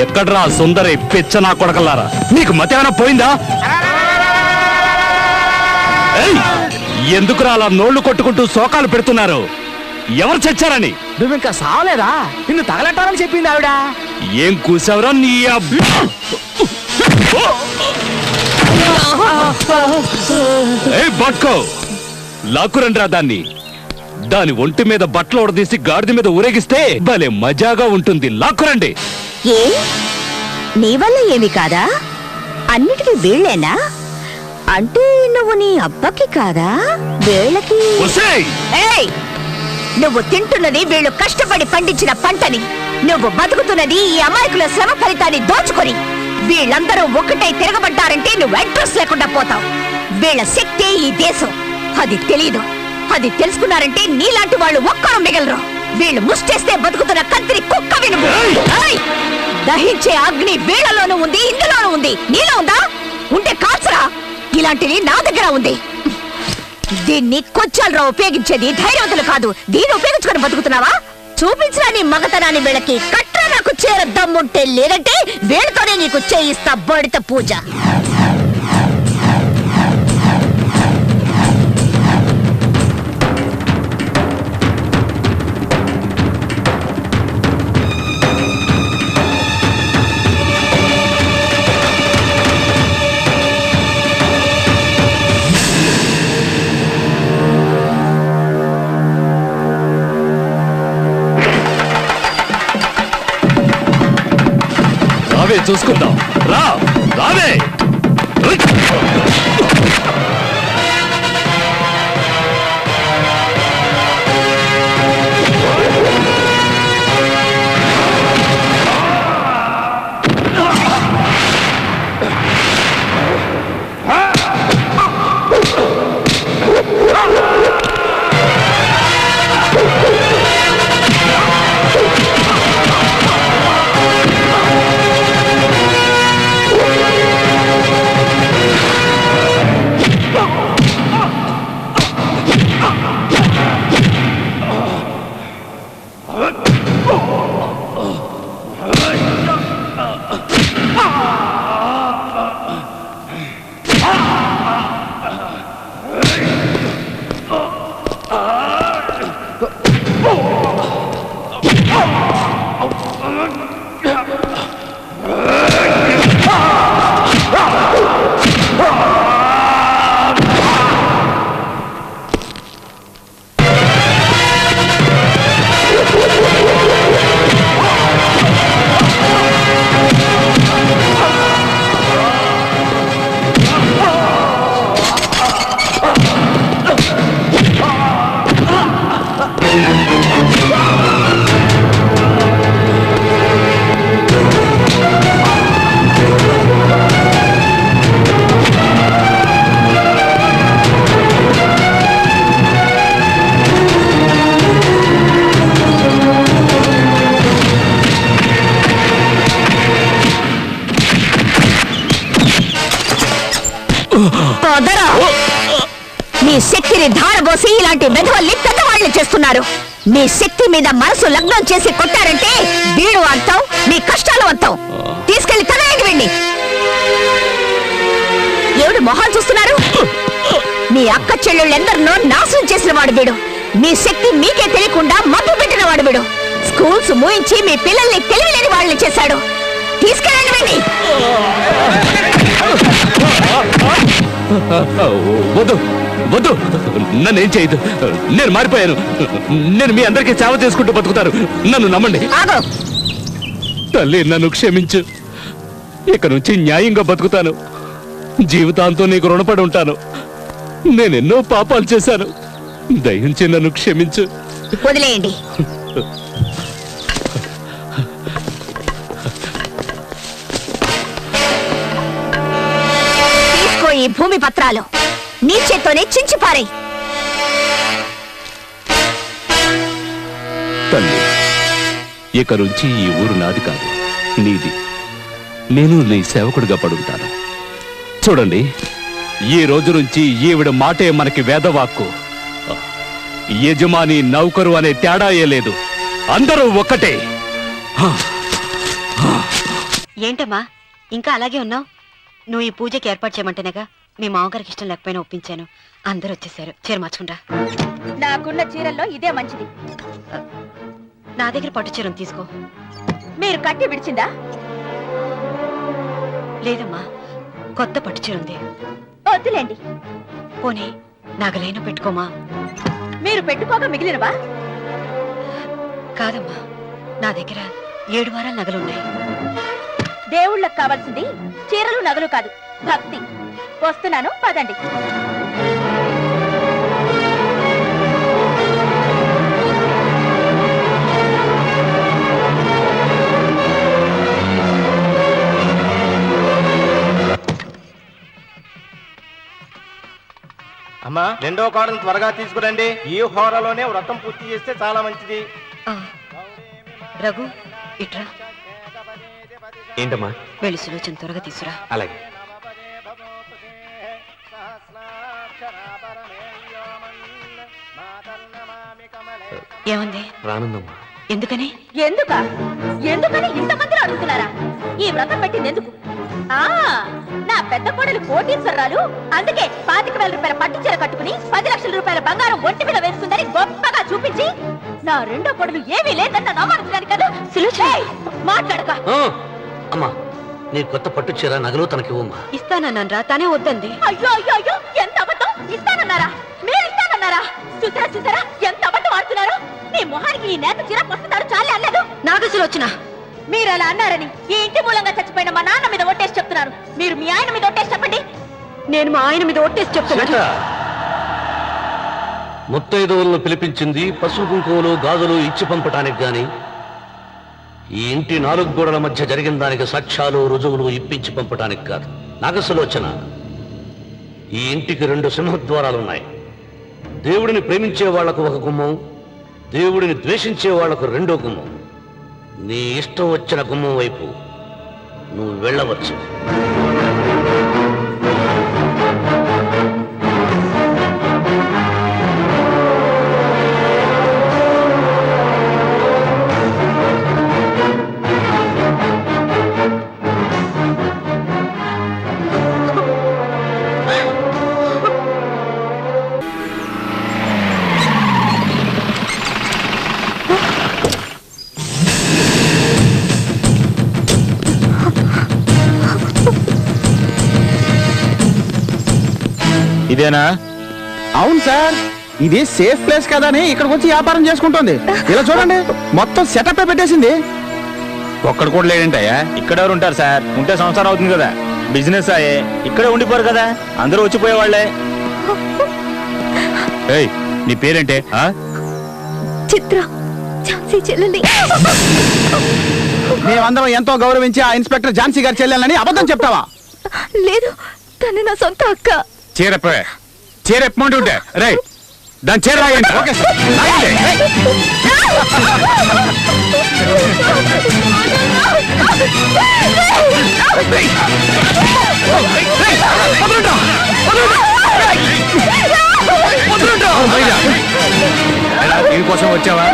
ఎక్కడ్రా సుందరి పిచ్చ నా కొడకల్లారా, మీకు మతేమైనా పోయిందా? ఎందుకురా అలా నోళ్లు కొట్టుకుంటూ శోకాలు పెడుతున్నారు? ఎవరు చచ్చారని? నువ్వు ఇంకా సావలేదా? నిన్ను తగలట్టాలని చెప్పింది ఆవిడ. ఏం కూసావురా నీ బట్కో లాక్కురండ్రా దాన్ని. దాని ఒంటి మీద బట్టలు ఉడదీసి గాడిద మీద ఊరేగిస్తే భలే మజాగా ఉంటుంది. లాక్కురండి. ఏ నీ వల్ల ఏమి కాదా? అన్నిటికీ వీళ్ళేనా? అంటే నువ్వు నీ అబ్బకి కాదా వీళ్ళకి? ఏయ్, నువ్వు తింటున్నది వీళ్ళు కష్టపడి పండించిన పంటని, నువ్వు బతుకుతున్నది ఈ అమాయకుల శ్రమ ఫలితాన్ని దోచుకొని. వీళ్ళందరూ ఒక్కటై తిరగబడ్డారంటే నువ్వు అడ్రస్ లేకుండా పోతావు. వీళ్ళ శక్తి ఈ దేశం, అది తెలీదు. అది తెలుసుకున్నారంటే నీలాంటి వాళ్ళు ఒక్కరు మిగలరు. వీళ్ళు ముష్టేస్తే బతుకుతున్న కంత్రి కుక్క వినుము. దహించే అగ్ని వీళ్ళలోనూ ఉంది, ఇందులోనూ ఉంది. నీలో ఉందా? ఉంటే కాల్చరా. ఇలాంటిది నా దగ్గర ఉంది. దీన్ని కొచ్చాలరా ఉపయోగించేది, ధైర్యవంతులు కాదు. దీన్ని ఉపయోగించుకొని బతుకుతున్నావా? చూపించిన నీ మగతనాన్ని వీళ్ళకి కట్రా. నాకు చేర దమ్ముంటే, లేదంటే వీళ్ళతోనే నీకు చేయిస్తా బడిత పూజ. రావే చూసుకుందాం. రావే. నీ శక్తిని ధారబోసి ఇలాంటి మెధవల్ని పెద్దవాళ్ళు చేస్తున్నారు. మీ శక్తి మీద మనసు లగ్నం చేసి కొట్టారంటే వీడు అంతం, మీ కష్టాలు అంతం. తీసుకెళ్లి తనకి వెళ్ళి. ఎవడు మొహాలు చూస్తున్నారు? మీ అక్క చెల్లెళ్ళెందరినో నాశనం చేసిన వాడు వీడు. మీ శక్తి మీకే తెలియకుండా మబ్బు పెట్టిన వాడు వీడు. స్కూల్స్ మూయించి మీ పిల్లల్ని తెలివిలేని వాళ్ళని చేశాడు. తీసుకెళ్ళండి వెళ్ళి. వద్దు వద్దు, నన్నేం చేయదు. నేను మారిపోయాను. నేను మీ అందరికీ సేవ చేసుకుంటూ బతుకుతాను. నన్ను నమ్మండి. తల్లి, నన్ను క్షమించు. ఇక నుంచి న్యాయంగా బతుకుతాను. జీవితాంతం నీకు రుణపడి ఉంటాను. నేనెన్నో పాపాలు చేశాను. దయించి నన్ను క్షమించు. వదిలేయండి. తీసుకో ఈ భూమి పత్రాలు. నీ చేత్తోనే చించిపారే. తల్లి, ఇక నుంచి ఈ ఊరు నాది కాదు, నీది. నేను నీ సేవకుడిగా పడుంటాను. చూడండి, ఈ రోజు నుంచి ఈవిడ మాటే మనకి వేదవాక్కు. యజమాని నౌకరు అనే తేడాయే లేదు. అందరూ ఒక్కటే. ఏంటమ్మా ఇంకా అలాగే ఉన్నావు? నువ్వు ఈ పూజకి ఏర్పాటు చేయమంటేనేగా మీ మామగారికి ఇష్టం లేకపోయినా ఒప్పించాను. అందరూ వచ్చేసారు. చీర మార్చుకుంటా. నాకున్న చీరల్లో ఇదే మంచిది. నా దగ్గర పట్టు చీరను తీసుకో. మీరు కట్టి విడిచిందా? లేదమ్మా, కొత్త పట్టు చీర ఉంది. వద్దులేండి. పోనీ నగలైనా పెట్టుకోమా. మీరు పెట్టుకోక మిగిలినవా? కాదమ్మా, నా దగ్గర 7 వారాల నగలున్నాయి. దేవుళ్ళకు కావాల్సింది చీరలు నగలు కాదు, భక్తి. వస్తున్నాను, పదండి. అమ్మా, 2వ కారుని త్వరగా తీసుకురండి. ఈ హోరాలోనే వ్రతం పూర్తి చేస్తే చాలా మంచిది. రఘు, ఇట్రా. ఏంటమ్మా? వెళ్ళి సులోచన త్వరగా తీసురా. అలాగే. ఏమంది? రానుందమ్మా. ఎందుకని? ఎందుకని ఇంతమందిని అడుగుతున్నారా? ఈ వ్రతం పెట్టింది ఎందుకు? నా పెద్ద కోడలు కోటీశ్వరరాలు, అందుకే 25,000 రూపాయల పట్టు చీర కట్టుకుని 10 లక్షల రూపాయల బంగారం ఒంటి మీద వేస్తుందని గొప్పగా చూపించి, నా రెండో కోడలు ఏమీ లేదన్న నమ్మకం కదా. మాట్లాడక. అమ్మా, నీ కొత్త పట్టు చీర నగలు తనకి ఇవ్వమ్మా. ఇస్తానన్నారా? తనే వద్దండి. అయ్యో అయ్యో అయ్యో, ఎంత అబద్ధం! ఇస్తానన్నారా? మీరు ఇస్తానన్నారా? చూసారా ఎంత అబద్ధం ఆడుతున్నారు? నీ మొహానికి ఈ నేత చీర వస్తున్నారు చాలే అలేదు. నాగసులోచన, మీరు అలా అన్నారని ఈ ఇంటి మూలంగా చచ్చిపోయిన మా నాన్న మీద ఒట్టేసి చెప్తున్నారు. మీరు మీ ఆయన మీద ఒట్టేసి చెప్పండి. నేను మా ఆయన మీద ఒట్టేసి చెప్తున్నా. ముత్తైదువులను పిలిపించింది పసుపు కుంకుమలు గాజులు ఇచ్చి పంపటానికి గాని, ఈ ఇంటి 4 గోడల మధ్య జరిగిన దానికి సాక్ష్యాలు రుజువులు ఇప్పించి పంపటానికి కాదు. నాగసులోచన, ఈ ఇంటికి 2 సింహద్వారాలున్నాయి. దేవుడిని ప్రేమించే వాళ్లకు ఒక గుమ్మం, దేవుడిని ద్వేషించే వాళ్లకు 2వ గుమ్మం. నీ ఇష్టం వచ్చిన గుమ్మం వైపు నువ్వు వెళ్ళవచ్చు. ఇదేనా? అవును సార్, ఇది సేఫ్ ప్లేస్ కదా అని ఇక్కడికి వచ్చి వ్యాపారం చేసుకుంటుంది. ఇలా చూడండి, మొత్తం సెటప్ పెట్టేసింది. ఒక్కడు కూడా లేడంటయ్యా. ఇక్కడ ఎవరు ఉంటారు సార్? ఉంటే సంవత్సరం అవుతుంది కదా. బిజినెస్ అయ్యే ఇక్కడే ఉండిపోరు కదా, అందరూ వచ్చిపోయేవాళ్లే. ఏయ్, నీ పేరేంటే? చిత్ర, ఝాన్సీ చెల్లెలి. మేమందరం ఎంతో గౌరవించి ఆ ఇన్స్పెక్టర్ ఝాన్సీ గారి చెల్లెలని అబద్ధం చెప్తావా? లేదు, తను నా సొంత అక్క. చీర ఎప్పమంటుంటే రే, దాని చీర రాయండి. ఓకే సార్, దీనికోసం వచ్చావా?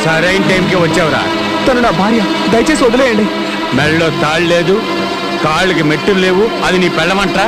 సరైన టైంకి వచ్చావురా. తను నా భార్య, దయచేసి వదిలేయండి. మెళ్ళలో తాళ్ళు లేదు, కాళ్ళకి మెట్టులు లేవు, అది నీ పెళ్ళమంటరా?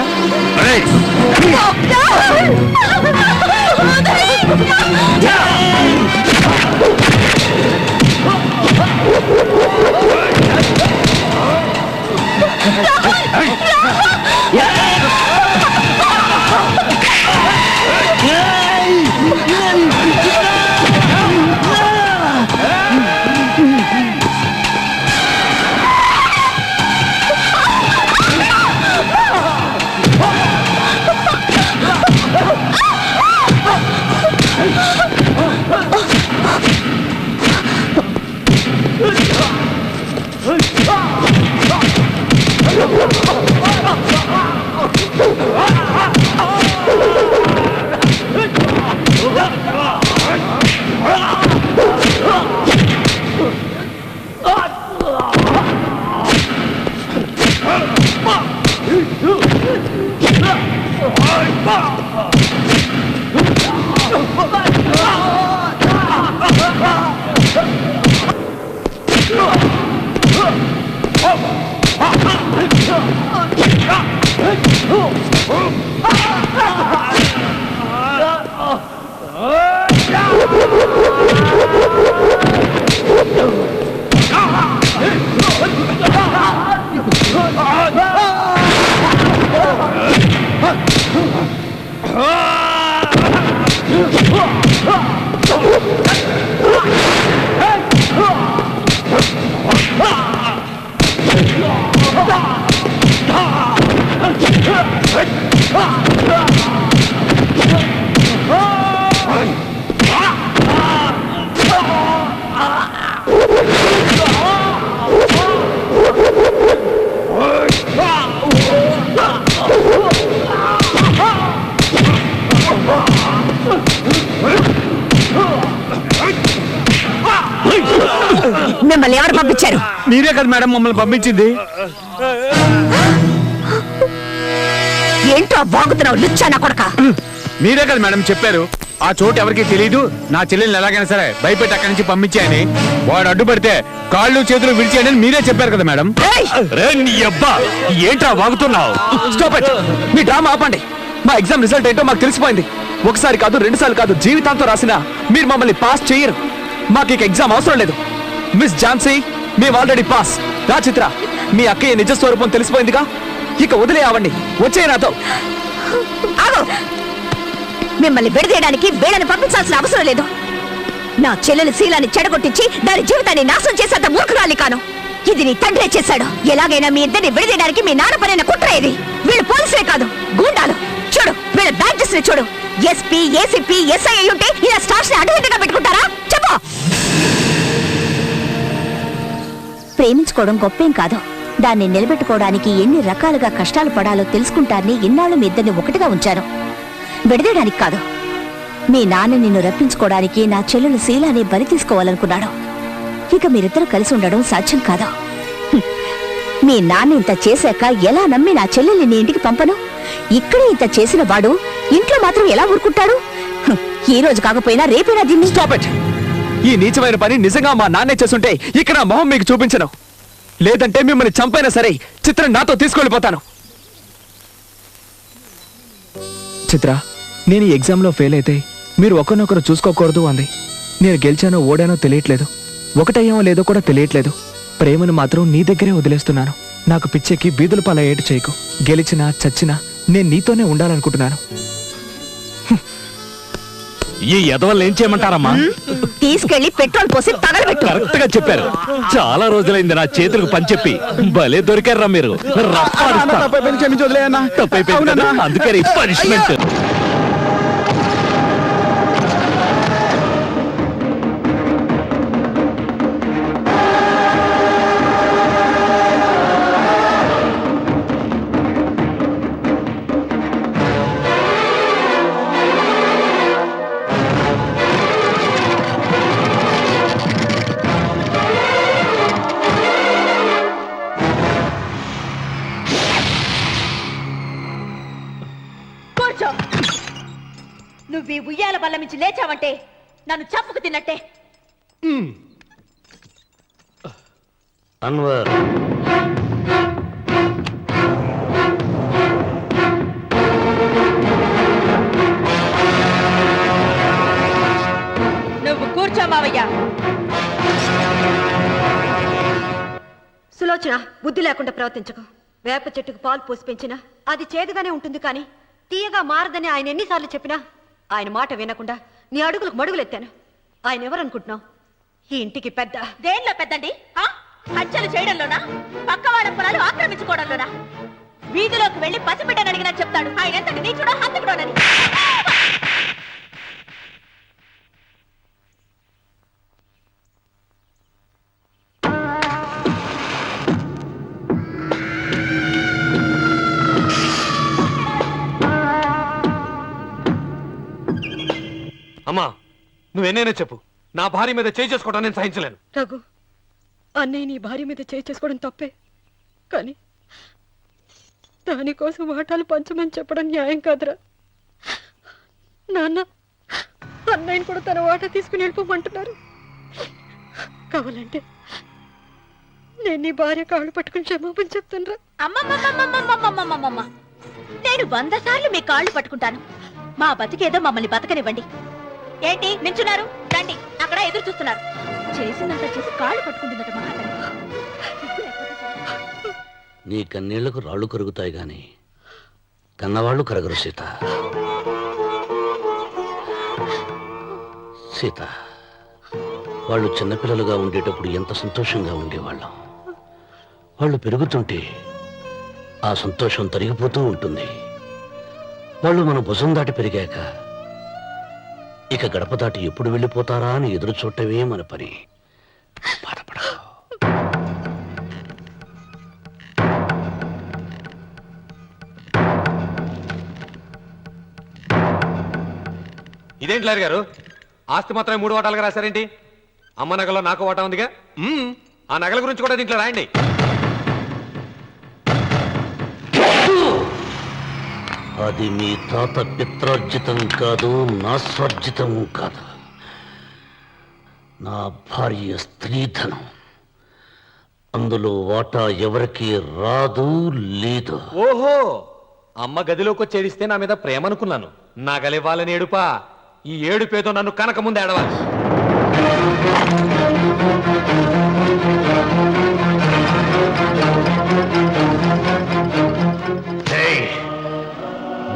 మీరే కదా మేడం మమ్మల్ని పంపించింది. ఏంటో బాగుతున్నావు లుచ్చా నా కొడక. మీరే కదా మేడం చెప్పారు ఆ చోటు ఎవరికి తెలియదు, నా చెల్లెల్ని ఎలాగైనా సరే భయపెట్టి అక్కడి నుంచి పంపించాయని. వాడు అడ్డుపడితే కాళ్ళు చేతులు విడిచేయని మీరే చెప్పారు కదా మేడం. రే నీ అబ్బా, ఏంట్రా వాగుతున్నావు? Stop it. మీ డ్రామా ఆపండి. మా ఎగ్జామ్ రిజల్ట్ ఏంటో మాకు తెలిసిపోయింది. ఒకసారి కాదు, 2 సార్లు కాదు, జీవితాంతో రాసినా మీరు మమ్మల్ని పాస్ చేయరు. మాకు ఇక ఎగ్జామ్ అవసరం లేదు. మిస్ ఝాన్సీ, మేము ఆల్రెడీ పాస్. రా చిత్ర, మీ అక్కయ్య నిజ స్వరూపం తెలిసిపోయిందిగా, ఇక వదిలేయవండి. వచ్చే నాతో. ఆగు. మిమ్మల్ని విడదీయడానికి వీళ్ళని పంపించాల్సిన అవసరం లేదు. నా చెల్లెలు శీలాన్ని చెడగొట్టించి దాని జీవితాన్ని నాశనం చేసేంత మూర్ఖురాలి కాను. ఇది నీ తండ్రే చేశాడు. ఎలాగైనా మీ ఇద్దరిని విడదీయడానికి మీ నాన్న పనిన కుట్ర ఇది. వీళ్ళు పోలీసులే కాదు, గూండాలు. చూడు వీళ్ళ బ్యాడ్జెస్ ని చూడు. ఎస్పీ, ఏసీపీ, ఎస్ఐ అయ్యుంటే ఇలా స్టార్స్ ని అడ్డుదిడ్డగా పెట్టుకుంటారా? చెప్పు. ప్రేమించుకోవడం గొప్పేం కాదు. దాన్ని నిలబెట్టుకోవడానికి ఎన్ని రకాలుగా కష్టాలు పడాలో తెలుసుకుంటారని ఇన్నాళ్ళు మీ ఇద్దరిని ఒకటిగా ఉంచాను. విడదీయడానికి కాదు. మీ నాన్న నిన్ను రప్పించుకోవడానికి నా చెల్లెలు శీలాన్ని బలి తీసుకోవాలనుకున్నాడు. ఇక మీరిద్దరూ కలిసి ఉండడం సాధ్యం కాదు. మీ నాన్న ఇంత చేశాక ఎలా నమ్మి నా చెల్లెల్ని నీ ఇంటికి పంపను? ఇక్కడే ఇంత చేసిన వాడు ఇంట్లో మాత్రం ఎలా ఊరుకుంటాడు? ఈ రోజు కాకపోయినా రేపైనా దీన్ని. Stop it. ఈ నీచమైన పని నిజంగా మా నాన్నే చేస్తుంటే ఇక్కడ మొహం మీకు చూపించను. లేదంటే మిమ్మల్ని చంపైనా సరే చిత్రం నాతో తీసుకెళ్ళిపోతాను. చిత్ర, నేను ఈ ఎగ్జామ్లో ఫెయిల్ అయితే మీరు ఒకరినొకరు చూసుకోకూడదు అంది. నేను గెలిచానో ఓడానో తెలియట్లేదు, ఒకటయ్యామో లేదో కూడా తెలియట్లేదు. ప్రేమను మాత్రం నీ దగ్గరే వదిలేస్తున్నాను. నాకు పిచ్చెక్కి బీదుల పాల ఏటు చేయకు. గెలిచినా చచ్చినా నేను నీతోనే ఉండాలనుకుంటున్నాను. ఈ ఎదవల్ని ఏం చేయమంటారమ్మా? తీసుకెళ్లి పెట్రోల్ పోసి తగలబెట్టు. కరెక్ట్ గా చెప్పారు. చాలా రోజులైంది నా చేతులకు పని చెప్పి. భలే దొరికారా మీరు. తప్పైపోయింది కదా, అందుకని పనిష్మెంట్. నువ్వు ఈ ఉయ్యాల బల్ల నుంచి లేచావంటే నన్ను చంపుకు తిన్నట్టే. అన్వర్, నువ్వు కూర్చో మావయ్య. సులోచన, బుద్ధి లేకుండా ప్రవర్తించకు. వేప చెట్టుకు పాలు పోసి పెంచినా అది చేదుగానే ఉంటుంది, కానీ తీయగా మారదని ఆయన ఎన్నిసార్లు చెప్పినా ఆయన మాట వినకుండా నీ అడుగులకు మడుగులెత్తాను. ఆయన ఎవరనుకుంటున్నావు? ఈ ఇంటికి పెద్ద. దేనిలో పెద్దండి? హత్యలు చేయడంలోనా? పక్కవాడ పొలాలు ఆక్రమించుకోవడంలోనా? వీధిలోకి వెళ్లి పసిబిడ్డని అడిగినా చెప్తాడు ఆయన ఎంతటి నీచుడో హంతకుడోనని. అమ్మా, నువ్వెన్నైనా చెప్పు, నా భార్య మీద చేయి చేసుకోవడం నేను సహించలేను. రఘు, అన్నయ్య నీ భార్య మీద చేయి చేసుకోవడం తప్పే, కానీ దానికోసం వాటాలు పంచమని చెప్పడం న్యాయం కాదురా. నాన్న అన్నయ్యని కూడా తన వాటా తీసుకుని వెళ్ళిపోమంటున్నారు. కావాలంటే నేను నీ భార్య కాళ్ళు పట్టుకుని క్షమాపణ చెప్తాను రా. అమ్మమ్మమ్మమ్మమ్మమ్మమ్మమ్మమ్మ, నేను 100 సార్లు మీ కాళ్ళు పట్టుకుంటాను. మా బతికేదో మమ్మల్ని బతకనివ్వండి. ఏంటి నించున్నారు? రండి, అక్కడ ఎదురు చూస్తున్నారు. చేసినంత చేసి కాళ్ళు పట్టుకుంటుందట మహాతల్లి. నీ కన్నీళ్లకు రాళ్ళు కరుగుతాయి గాని కన్నవాళ్ళు కరగరు సీత. సీత, వాళ్ళు చిన్నపిల్లలుగా ఉండేటప్పుడు ఎంత సంతోషంగా ఉండేవాళ్ళం. వాళ్ళు పెరుగుతుంటే ఆ సంతోషం తరిగిపోతూ ఉంటుంది. వాళ్ళు మన భుజం దాటి పెరిగాక ఇక గడప దాటి ఎప్పుడు వెళ్ళిపోతారా అని ఎదురు చూడటమే మన పని. బాధపడ. ఇదేంటి లాయర్ గారు, ఆస్తి మాత్రమే 3 వాటాలుగా రాశారేంటి? అమ్మ నగలో నాకు వాటా ఉందిగా. ఆ నగల గురించి కూడా దీంట్లో రాయండి. అది మీ తాత పిత్రార్జితం కాదు, నా స్వర్జితం కాదు. నా భార్య స్త్రీధనం. అందులో వాటా ఎవరికి రాదు లేదు. ఓహో, అమ్మ గదిలోకి వచ్చి ఏడిస్తే నా మీద ప్రేమ అనుకున్నాను. నగలివ్వాలని ఏడుపా. ఈ ఏడుపేదో నన్ను కనక ముందు ఏడవాలి.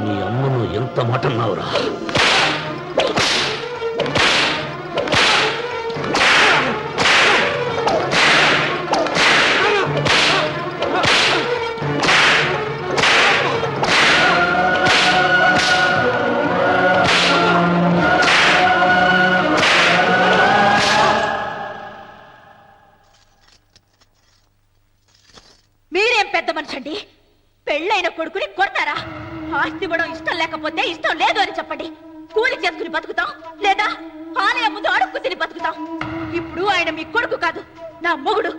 నీ అమ్మను ఎంత మాట అన్నావురా? మీరేం పెద్ద మనిషి అండి? పెళ్ళైన కొడుకుని కొడతారా? ఆస్తి ఇవ్వడం ఇష్టం లేకపోతే ఇష్టం లేదు అని చెప్పండి. కూలి చేసుకుని బతుకుతాం, లేదా ఆలయం ముందు అడుక్కు తిని బతుకుతాం. ఇప్పుడు ఆయన మీ కొడుకు కాదు, నా మొగుడు.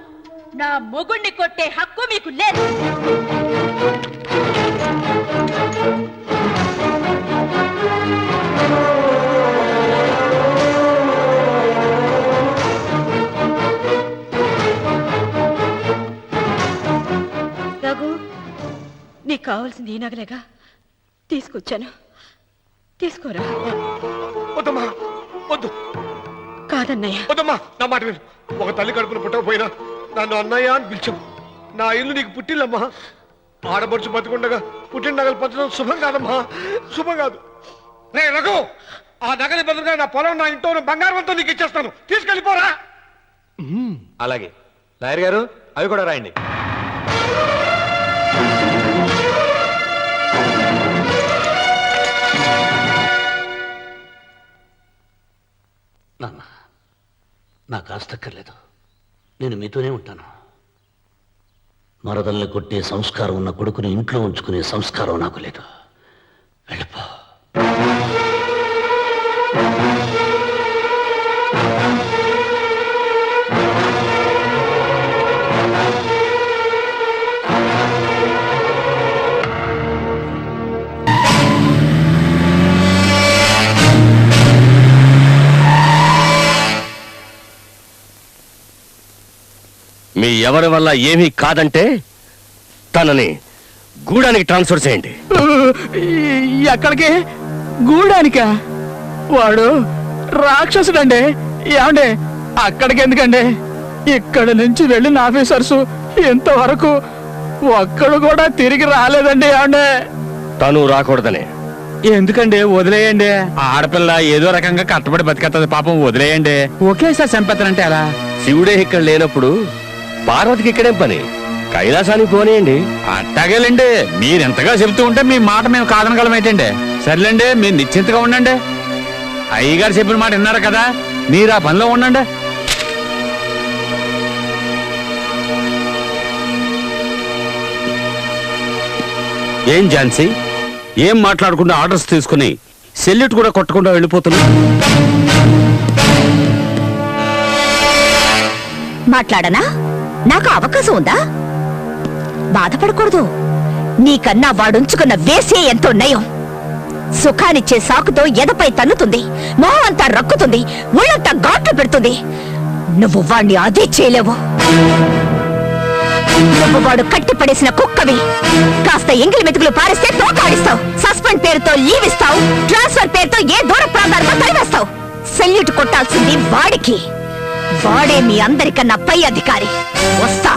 నా మొగుడిని కొట్టే హక్కు మీకు లేదు. రఘు, నీకు కావాల్సింది ఈ నగలేగా, తీసుకొచ్చాను. తీసుకోరా. వద్దమ్మా, వద్దు. కాదన్నయ్య. వద్దమ్మా, నా మాట విను. ఒక తల్లి కడుపును పుట్టకపోయినా నన్ను అన్నయ్య అని పిలిచావు. నా ఇల్లు నీకు పుట్టిల్లమ్మా. ఆడపడుచు బతుకుండగా పుట్టిన నగలు పంచడం శుభం కాదమ్మా, శుభం కాదు. రే రఘు, ఆ నగలి బదులుగా నా పొలం, నా ఇంట్లో బంగారంతో నీకు ఇచ్చేస్తాను. తీసుకెళ్ళిపోరా. అలాగే. లాయర్ గారు, అవి కూడా రాయండి. నాన్న, నాకు ఆస్తక్కర్లేదు. నేను మీతోనే ఉంటాను. మరదల్ని కొట్టే సంస్కారం ఉన్న కొడుకుని ఇంట్లో ఉంచుకునే సంస్కారం నాకు లేదు. వెళ్ళిపో. మీ ఎవరి వల్ల ఏమీ కాదంటే తనని గూడానికి ట్రాన్స్ఫర్ చేయండి. ఎక్కడికి? గూడానికా? వాడు రాక్షసుడండి. ఏమండి, అక్కడికి ఎందుకండి? ఇక్కడ నుంచి వెళ్ళిన ఆఫీసర్స్ ఇంతవరకు ఒక్కడు కూడా తిరిగి రాలేదండి. ఏమండి, తను రాకూడదని. ఎందుకండి? వదిలేయండి. ఆడపిల్ల ఏదో రకంగా కట్టబడి బతికేస్తుంది. పాపం వదిలేయండి. ఒకేసారి చంపేస్తానంటే అలా? శివుడే ఇక్కడ లేనప్పుడు పార్వతికి ఇక్కడేం పని? కైలాసానికి పోనీయండి. అట్టగేలండి. మీరు ఎంతగా చెబుతూ ఉంటే మీ మాట మేము కాదనగలం ఏంటండి? సర్లేండి, మీరు నిశ్చింతగా ఉండండి. అయ్యగారు చెప్పిన మాట విన్నారు కదా, మీరు ఆ పనిలో ఉండండి. ఏం ఝాన్సీ, ఏం మాట్లాడకుండా ఆర్డర్స్ తీసుకుని సెల్యూట్ కూడా కొట్టకుండా వెళ్ళిపోతున్నా? మాట్లాడనా? నాకు అవకాశం ఉందా? బాధపడకూడదు. నీకన్నా వాడుంచుకున్న వేసే ఎంతో నయం. సుఖానిచ్చే సాకుతో ఎదపై తన్నుతుంది, మొహం అంతా రక్కుతుంది, ఒళ్ళంతా ఘాట్లు పెడుతుంది. నువ్వు వాణ్ణి అదే చేయలేవు. నువ్వు వాడు కట్టి పడేసిన కుక్కవి. కాస్త ఎంగిలి మెతుకులు పారిస్తే తోకాడిస్తావు, సస్పెండ్ పేరుతో లీవ్ ఇస్తావు, ట్రాన్స్ఫర్ పేరుతో ఏ దూర ప్రాంతాలకు తరివేస్తావు. సెల్యూట్ కొట్టాల్సింది వాడికి. వాడే మీ అందరికన్నా పై అధికారి. వస్తా.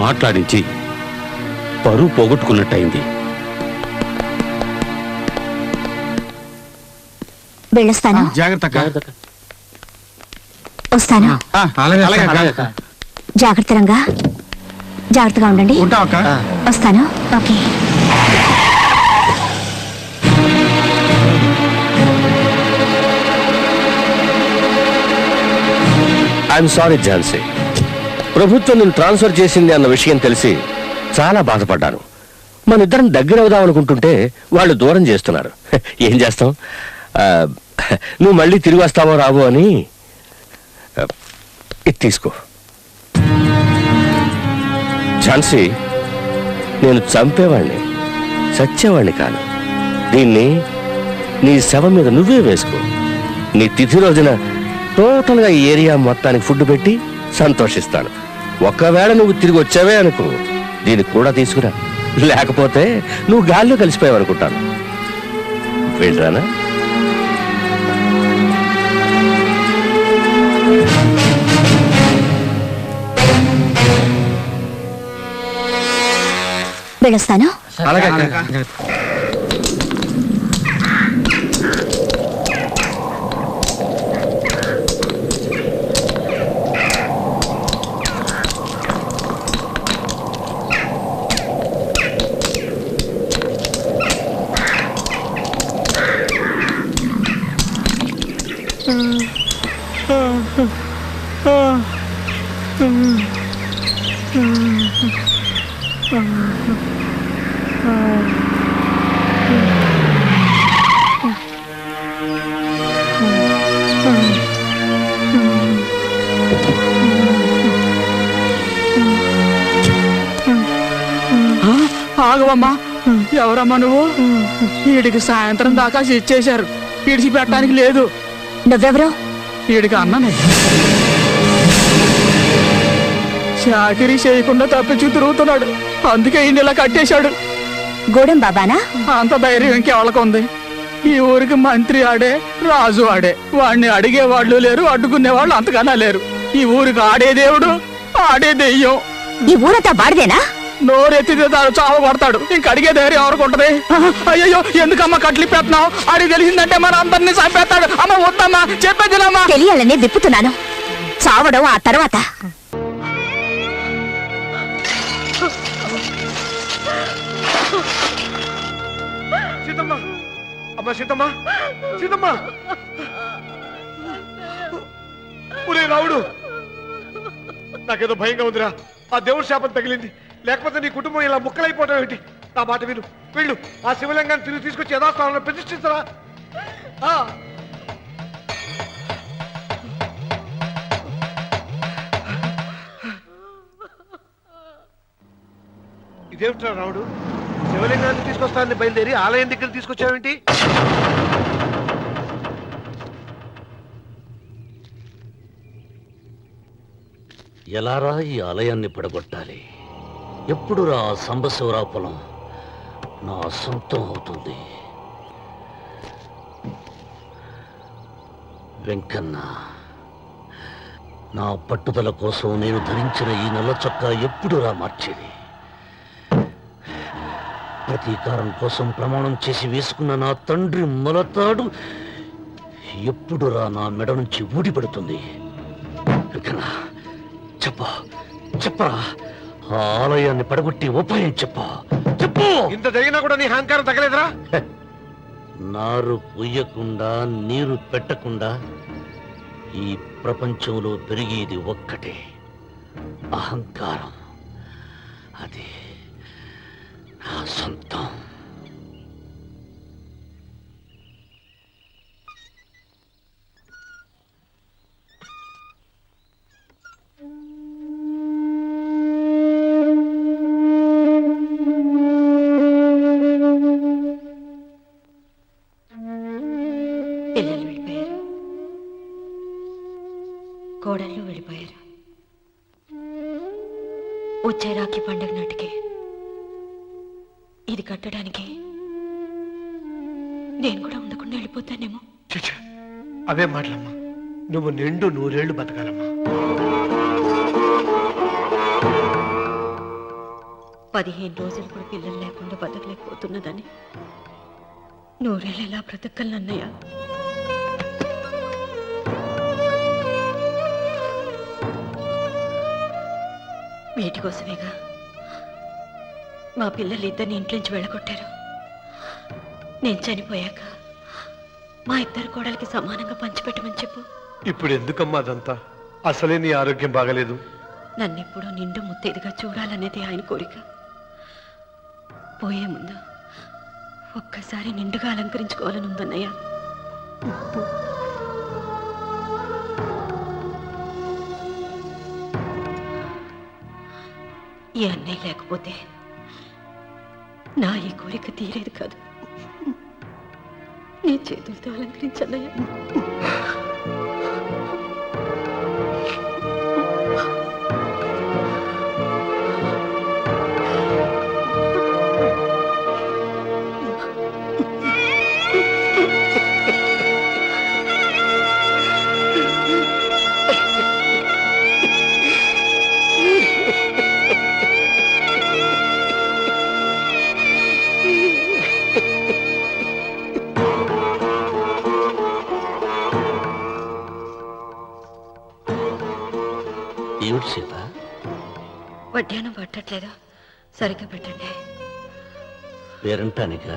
మాట్లాడించి పరువు పోగొట్టుకున్నట్టయింది. వెళ్ళొస్తాను. జాగ్రత్త. వస్తాను. జాగ్రత్తగా ఉండండి. వస్తాను. ఓకే. I'm sorry Jhansi. ప్రభుత్వం నేను ట్రాన్స్ఫర్ చేసింది అన్న విషయం తెలిసి చాలా బాధపడ్డాను. మన ఇద్దరం దగ్గర అవుదాం అనుకుంటుంటే వాళ్ళు దూరం చేస్తున్నారు. ఏం చేస్తాం? నువ్వు మళ్ళీ తిరిగి వస్తావో రావో అని ఇది తీసుకో. ఝాన్సీ, నేను చంపేవాణ్ణి, చచ్చేవాణ్ణి కాను. దీన్ని నీ శవం మీద నువ్వే వేసుకో. నీ తిథి రోజున టోటల్గా ఈ ఏరియా మొత్తానికి ఫుడ్ పెట్టి సంతోషిస్తాను. ఒకవేళ నువ్వు తిరిగి వచ్చావే అనుకో, దీన్ని కూడా తీసుకురా. లేకపోతే నువ్వు గాల్లో కలిసిపోయావు అనుకుంటాను. వెళ్ళరానా? వెళ్ళొస్తాను. ఆగవమ్మా, ఎవరమ్మా నువ్వు? వీడికి సాయంత్రం దాకా ఇచ్చేశారు, విడిచిపెట్టడానికి లేదు. నువ్వెవరో? వీడికి అన్ననే. చాకరీ చేయకుండా తప్పించి తిరుగుతున్నాడు, అందుకే ఈయన ఇలా కట్టేశాడు. గూడెం బాబానా? అంత ధైర్యం ఇంకెవరికి ఉంది? ఈ ఊరికి మంత్రి ఆడే, రాజు ఆడే. వాడిని అడిగేవాళ్ళు లేరు, అడ్డుకునేవాళ్ళు అంతకన్నా లేరు. ఈ ఊరికి ఆడే దేవుడు, ఆడే దెయ్యం. ఈ ఊరంతా బాడిదేనా? నోరెత్తితే చావ కొడతాడు, ఇంక అడిగే ధైర్యం ఎవరికుంటది? అయ్యో, ఎందుకమ్మా కట్లు పెట్టినావు? అడిగి తెలిసిందంటే మన అందరినీ చంపేస్తాడు. అమ్మ వద్దమ్మా, చెప్పేదినమ్మా. తెలియాలనే విప్పుతున్నాను, చావడం ఆ తర్వాత. సీతమ్మ, అమ్మ సీతమ్మ, సీతమ్మ! ఒరే రావుడు, నాకేదో భయంగా ఉందిరా. ఆ దేవుడి శాపం తగిలింది, లేకపోతే నీ కుటుంబం ఇలా ముక్కలైపోవటం ఏంటి? నా మాట విను, వెళ్ళు. ఆ శివలింగాన్ని తిరిగి తీసుకొచ్చి యథాస్థానంలో ప్రతిష్ఠించరా. ఇదేమిట్రా రావుడు, శివలింగాన్ని తీసుకొస్తానని బయలుదేరి ఆలయం దగ్గర తీసుకొచ్చావేంటి? ఎలారా ఈ ఆలయాన్ని పడగొట్టాలి? ఎప్పుడురా సంబశివరావు పొలం నా సొంతం అవుతుంది? వెంకన్న, నా పట్టుదల కోసం నేను ధరించిన ఈ నల్ల చొక్కా ఎప్పుడురా మార్చేది? ప్రతీకారం కోసం ప్రమాణం చేసి వేసుకున్న నా తండ్రి మొలతాడు ఎప్పుడురా నా మెడ నుంచి ఊడిపడుతుంది? వెంకన్న, చెప్పరా, ఆ ఆలయాన్ని పడగొట్టి ఉపాయం చెప్పు. ఇంత జరిగినా కూడా నీ అహంకారం తగలేదురా? నారు పొయ్యకుండా నీరు పెట్టకుండా ఈ ప్రపంచంలో పెరిగేది ఒక్కటే, అహంకారం. అది నా సొంతం. పిల్లలు వెళ్ళిపోయారు, కోడళ్ళు వెళ్ళిపోయారు. వచ్చే రాఖీ పండుగ నాటికే ఇది కట్టడానికి నేను కూడా ఉండకుండా వెళ్ళిపోతానేమో. చచ్చా, అవే మాటలమ్మా. నువ్వు నిండు 100 ఏళ్ళు బతకాలమ్మా. 15 రోజులు కూడా పిల్లలు లేకుండా బతకలేకపోతున్నదని 100 ఏళ్ళు ఎలా బ్రతకలన్నయ్య? వీటి కోసమేగా మా పిల్లలు ఇద్దరిని ఇంట్లోంచి వెళ్ళగొట్టారు. నేను చనిపోయాక మా ఇద్దరు కోడలికి సమానంగా పంచిపెట్టమని చెప్పు. ఇప్పుడు ఎందుకమ్మా అదంతా? అసలే నీ ఆరోగ్యం బాగలేదు. నన్నెప్పుడూ నిండు ముత్తైదుగా చూడాలనేది ఆయన కోరిక. పోయే ముందు ఒక్కసారి నిండుగా అలంకరించుకోవాలని ఉందన్నయ్య. ఈ అన్నయ్య లేకపోతే నా ఈ కోరిక తీరేది కాదు. నీ చేతులతో అలంకరించన్నయ్య. ఏమిటి సీత? వడ్డానం పట్టట్లేదు, సరిగ్గా పెట్టండి. పేరంటానికా?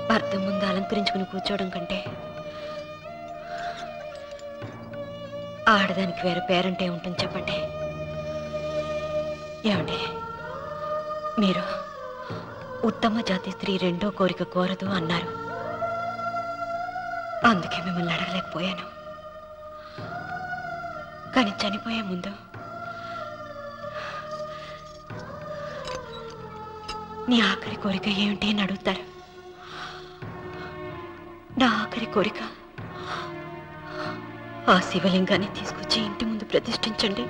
భర్త ముందు అలంకరించుకుని కూర్చోవడం కంటే ఆడదానికి వేరే పేరంటే ఉంటుంది చెప్పండి. ఏమండి, మీరు ఉత్తమ జాతి స్త్రీ రెండో కోరిక కోరదు అన్నారు. అందుకే మిమ్మల్ని అడగలేకపోయాను. కానీ చనిపోయే ముందు నీ ఆఖరి కోరిక ఏమిటి అని అడుగుతారు. నా ఆఖరి కోరిక ఆ శివలింగాన్ని తీసుకొచ్చి ఇంటి ముందు ప్రతిష్ఠించండి.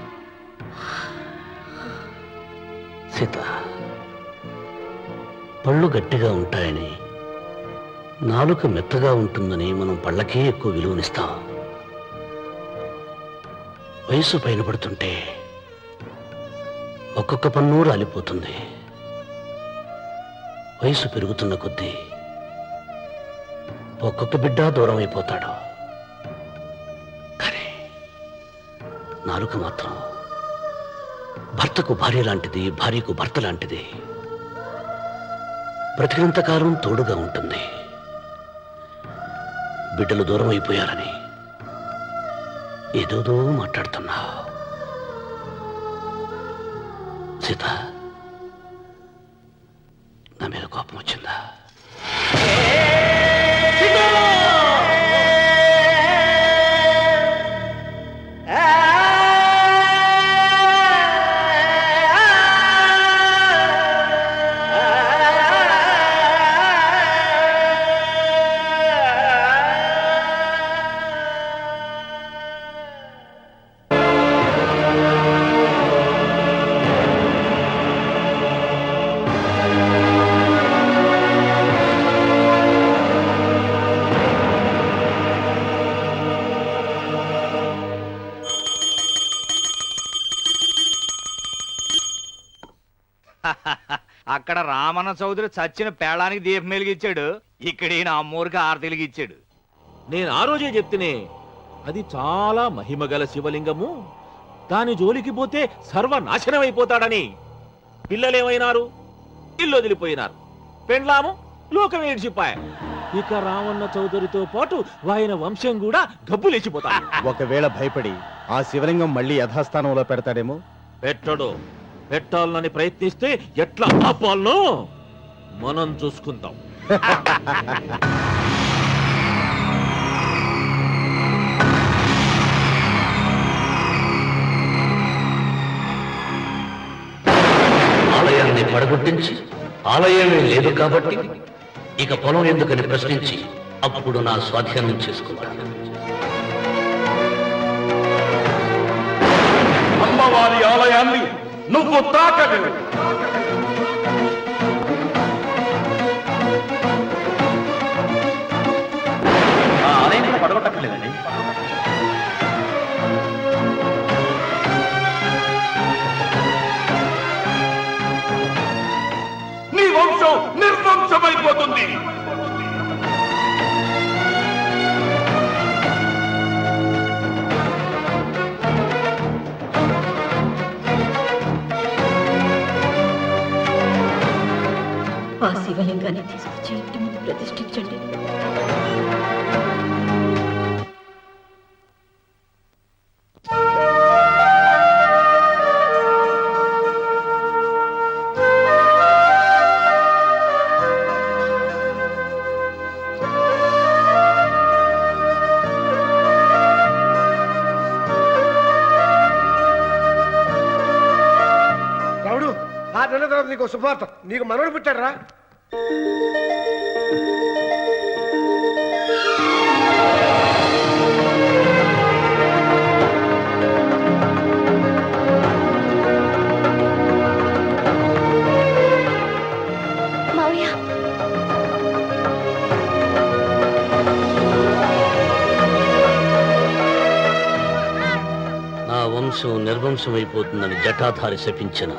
సీత, పళ్ళు గట్టిగా ఉంటాయని, నాలుక మెత్తగా ఉంటుందని మనం పళ్ళకే ఎక్కువ విలువనిస్తాం. వయసు పైన పడుతుంటే ఒక్కొక్క పన్ను రాలిపోతుంది. వయసు పెరుగుతున్న కొద్దీ ఒక్కొక్క బిడ్డ దూరం అయిపోతాడు. కానీ నాలుక మాత్రం భర్తకు భార్య లాంటిది, భార్యకు భర్త లాంటిది. బ్రతికినంతకాలం తోడుగా ఉంటుంది. బిడ్డలు దూరం అయిపోయారని ఏదోదో మాట్లాడుతున్నా. సీత, నా మీద కోపం వచ్చిందా? అక్కడ రామన్న చౌదరి చచ్చిన పేళానికి దీపం వెలిగించాడు, ఇక్కడ ఈయన అమ్మూరికి ఆరతి ఇచ్చాడు. నేను ఆ రోజే చెప్తేనే అది చాలా మహిమగల శివలింగము, దాని జోలికి పోతే సర్వనాశనం అయిపోతాడని. పిల్లలేమైనారు? ఇల్లు వదిలిపోయినారు. పెండ్లాము లోకం ఏడ్చిపాయ. ఇక రామన్న చౌదరితో పాటు ఆయన వంశం కూడా గబ్బులేచిపోతాడు. ఒకవేళ భయపడి ఆ శివలింగం మళ్ళీ యథాస్థానంలో పెడతాడేమో. పెట్టడు. పెట్టాలని ప్రయత్నిస్తే ఎట్లా ఆపాలనో మనం చూసుకుందాం. ఆలయాన్ని పడగొట్టించి ఆలయమే లేదు కాబట్టి ఇక పొలం ఎందుకని ప్రశ్నించి అప్పుడు నా స్వాధీనం చేసుకుంటాను. అమ్మవారి ఆలయాన్ని నువ్వు తాకలేవు. ఆలయం పడగొట్టలేదండి. నీ వంశం నిర్వంశమైపోతుంది. ఆ శివలింగాన్ని తీసుకొచ్చి ఇంటి ముందు ప్రతిష్ఠించండి. నీకు శుభార్త, నీకు మనవడు పుట్టాడు రా. నా వంశం నిర్వంశమైపోతుందని జటాధారి శపించిన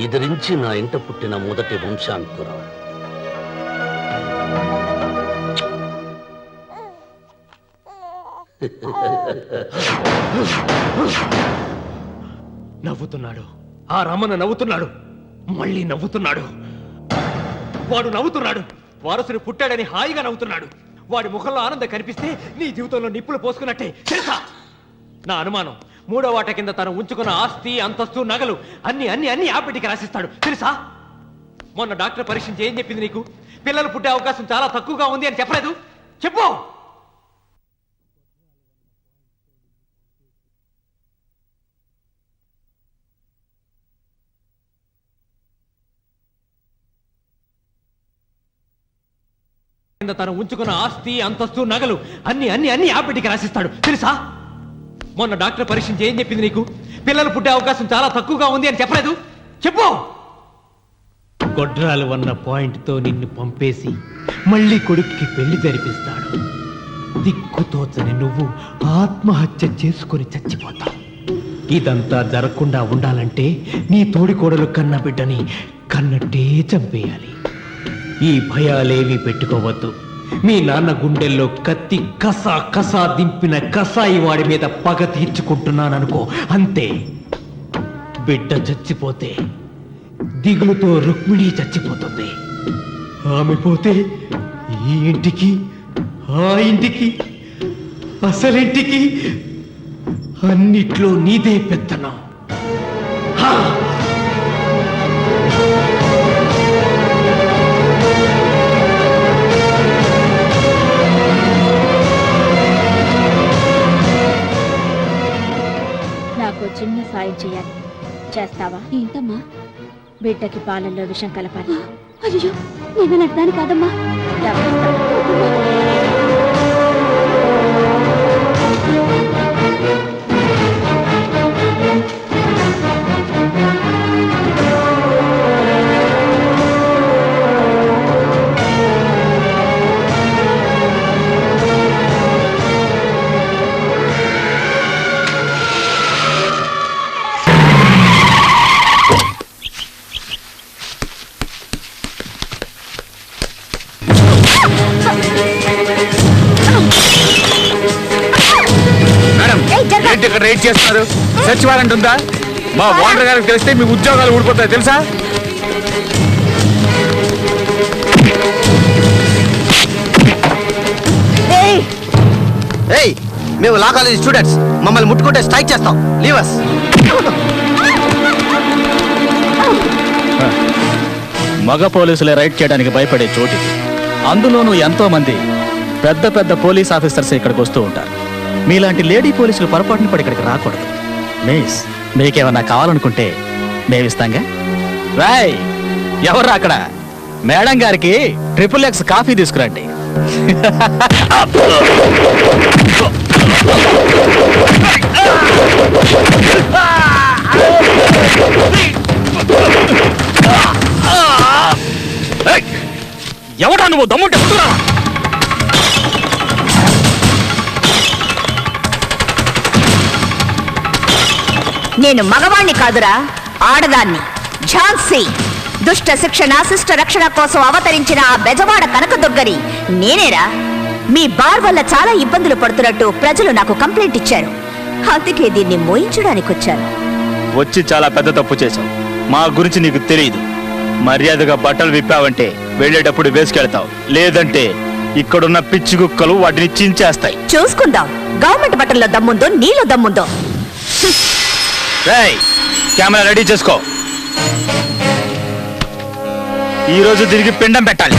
ఎదిరించి నా ఇంట పుట్టిన మొదటి వంశాంకురం. నవ్వుతున్నాడు, ఆ రమణ నవ్వుతున్నాడు, మళ్ళీ నవ్వుతున్నాడు. వాడు నవ్వుతున్నాడు, వారసుడు పుట్టాడని హాయిగా నవ్వుతున్నాడు. వాడి ముఖంలో ఆనందం కనిపిస్తే నీ జీవితంలో నిప్పులు పోసుకున్నట్టే తెలుసా. నా అనుమానం మూడో వాట కింద తను ఉంచుకున్న ఆస్తి, అంతస్తు, నగలు అన్ని అన్ని అన్ని ఆ పెట్టి రాసిస్తాడు తెలుసా. మొన్న డాక్టర్ పరీక్షించి ఏం చెప్పింది నీకు? పిల్లలు పుట్టే అవకాశం చాలా తక్కువగా ఉంది అని చెప్పలేదు? చెప్పు. తను ఉంచుకున్న ఆస్తి, అంతస్తు, నగలు అన్ని అన్ని అన్ని ఆ పెట్టి రాసిస్తాడు తెలుసా. మొన్న డాక్టర్ పరీక్షించి ఏం చెప్పింది నీకు? పిల్లలు పుట్టే అవకాశం చాలా తక్కువగా ఉంది అని చెప్పలేదు? చెప్పు. గొడ్రాలు అన్న పాయింట్తో నిన్ను పంపేసి మళ్ళీ కొడుక్కి పెళ్లి జరిపిస్తాడు. దిక్కుతోచని నువ్వు ఆత్మహత్య చేసుకొని చచ్చిపోతావు. ఇదంతా జరగకుండా ఉండాలంటే నీ తోడికోడలు కన్న బిడ్డని కన్నట్టే చంపేయాలి. ఈ భయాలేవి పెట్టుకోవద్దు. మీ నాన్న గుండెల్లో కత్తి కసా కసా దింపిన కసాయి వాడి మీద పగ తీర్చుకుంటున్నాననుకో, అంతే. బిడ్డ చచ్చిపోతే దిగులుతో రుక్మిణి చచ్చిపోతుంది. ఆమె పోతే ఈ ఇంటికి, ఆ ఇంటికి, అసలింటికి అన్నిట్లో నీదే పెత్తనం. నాకు చిన్న సాయం చేయాలి, చేస్తావా? ఏంటమ్మా? బిడ్డకి పాలల్లో విషం కలపాలి. అయ్యో, నేను నడ్డాను కాదమ్మా. ఇక్కడ రేట్ చేస్తున్నారు. సెర్చ్ వారెంట్ ఉందా? మా ఓనర్ గారికి తెలిస్తే మీ ఉద్యోగాలు ఊడిపోతాయి తెలుసా. మేము లా కాలేజ్ స్టూడెంట్స్, మమ్మల్ని ముట్టుకుంటే స్ట్రైక్ చేస్తాం. లీవర్స్. మగ పోలీసులే రైడ్ చేయడానికి భయపడే చోటు. అందులోనూ ఎంతో మంది పెద్ద పెద్ద పోలీస్ ఆఫీసర్స్ ఇక్కడికి వస్తూ ఉంటారు. మీలాంటి లేడీ పోలీసులు పొరపాటున పడి ఇక్కడికి రాకూడదు. మిస్, మీకేమన్నా కావాలనుకుంటే మేమిస్తాంగా. రాయ్, ఎవరు అక్కడ? మేడం గారికి XXX కాఫీ తీసుకురండి. ఎవడా నువ్వు? దమ్ముంటే ముందురా. నేను మగవాణ్ణి కాదురా, ఆడదాన్ని. ఝాన్సీ. దుష్ట శిక్షణ, శిష్ట రక్షణ కోసం అవతరించిన ఆ బెజవాడ కనకదుర్గని నేనేరా. మీ బార్ వల్ల చాలా ఇబ్బందులు పడుతున్నట్టు ప్రజలు నాకు కంప్లైంట్ ఇచ్చారు. అందుకే దీన్ని మోయించడానికి వచ్చాను. వచ్చి చాలా పెద్ద తప్పు చేశావు. మా గురించి నీకు తెలియదు. మర్యాదగా బట్టలు విప్పావంటే వెళ్ళేటప్పుడు వేసుకెళ్తావు, లేదంటే ఇక్కడున్న పిచ్చి కుక్కలు వాటిని చించేస్తాయి. చూసుకుందాం గవర్నమెంట్ బట్టల్లో దమ్ముందో నీలో దమ్ముందో. కెమెరా రెడీ చేసుకో. ఈ రోజు తిరిగి పిండం పెట్టాలి.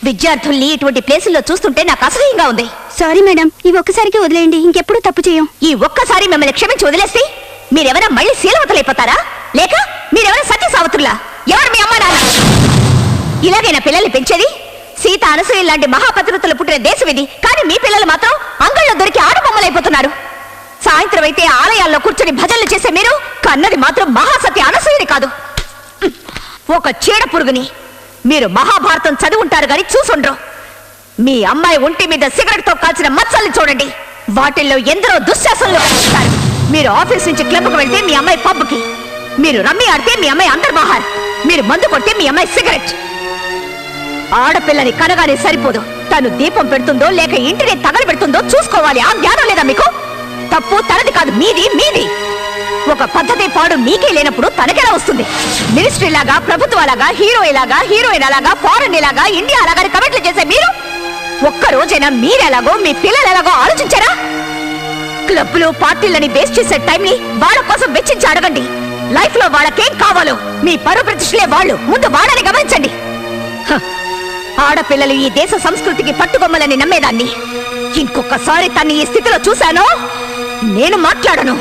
విద్యార్థుల్ని ఇటువంటి ప్లేసుల్లో చూస్తుంటే నాకు అసహ్యంగా ఉంది. సారీ మేడం, ఈ ఒక్కసారికి వదిలేయండి, ఇంకెప్పుడు తప్పు చేయం. ఈ ఒక్కసారి మిమ్మల్ని క్షమించి వదిలేస్తే మీరెవరా మళ్ళీ శీలవతలైపోతారా, లేక మీరెవరా సత్య సావతుల్లా? ఎవరు మీ అమ్మ నాన్న? ఇలాగైనా పిల్లల్ని పెంచేది? సీత అనసూయ లాంటి మహాపతివ్రతలు పుట్టిన దేశం ఇది. కానీ మీ పిల్లలు మాత్రం అంగళ్ళలో దొరికి ఆడుబొమ్మలైపోతున్నారు. సాయంత్రం అయితే ఆలయాల్లో కూర్చొని భజనలు చేసే మీరు కన్నది మాత్రం మహాసత్య అనసూయని కాదు, ఒక చీడ పురుగుని. మీరు మహాభారతం చదివుంటారు గాని చూసుండ్రు. మీ అమ్మాయి ఒంటి మీద సిగరెట్ తో కాల్చిన మచ్చల్ని చూడండి. వాటిల్లో ఎందరో దుశ్శాసనలు కనిపిస్తారు. మీరు ఆఫీస్ నుంచి క్లబ్కు వెళ్తే మీ అమ్మాయి పబ్కి, మీరు రమ్మి ఆడితే మీ అమ్మాయి అంతర్బహార్, మీరు మందు కొడితే మీ అమ్మాయి సిగరెట్. ఆడపిల్లని కనగానే సరిపోదు, తను దీపం పెడుతుందో లేక ఇంటిని తగలబెడుతుందో చూసుకోవాలి. ఆ జ్ఞానం లేదా మీకు? తప్పు తనది కాదు, మీది మీది. ఒక పద్ధతి పాడు మీకే లేనప్పుడు తనకెలా వస్తుంది? మినిస్ట్రీ లాగా, ప్రభుత్వాలాగా, హీరోయిన్ లాగా, ఫారెన్ లాగా, ఇండియా లాగా కమెంట్లు చేసే మీరు ఒక్క రోజైనా మీరెలాగో మీ పిల్లలు ఎలాగో ఆలోచించారా? క్లబ్లు పార్టీలని వేస్ట్ చేసే టైంని వాళ్ళ కోసం వెచ్చించి అడగండి. లైఫ్ లో వాళ్ళకేం కావాలో మీ పరువు ప్రతిష్టలే వాళ్ళు, ముందు వాళ్ళని గమనించండి. ఆడపిల్లలు ఈ దేశ సంస్కృతికి పట్టుకొమ్మలని నమ్మేదాన్ని. ఇంకొకసారి తన్ని ఈ స్థితిలో చూశానో నేను మాట్లాడను.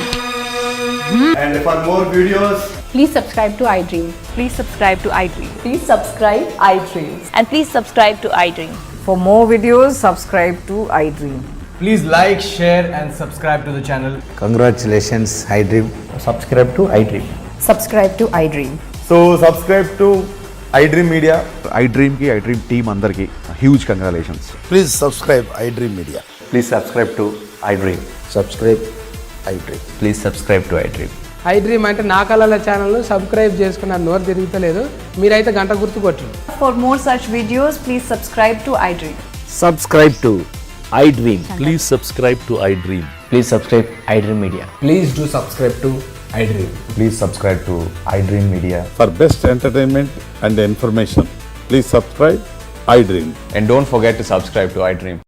And for more videos, please subscribe to iDream. Please subscribe to iDream. Please subscribe iDream. And please subscribe to iDream. For more videos, subscribe to iDream. Please like, share and subscribe to the channel. congratulations, iDream. Subscribe to iDream. Subscribe to iDream. So subscribe to iDream Media. iDream ki iDream team andarki huge congratulations. Please subscribe iDream Media. Please subscribe to iDream. Subscribe iDream. Please subscribe to iDream. iDream అంటే నా కళల channel subscribe చేసుకున్న నోరు తిరుగుతలేదు, మీరైతే గంట గుర్తు కొట్టండి. For more such videos, please subscribe to iDream. Subscribe to iDream. Please subscribe to iDream. Please subscribe iDream Media. Please do subscribe to iDream. Please subscribe to iDream Media. For best entertainment and information, please subscribe iDream. And don't forget to subscribe to iDream.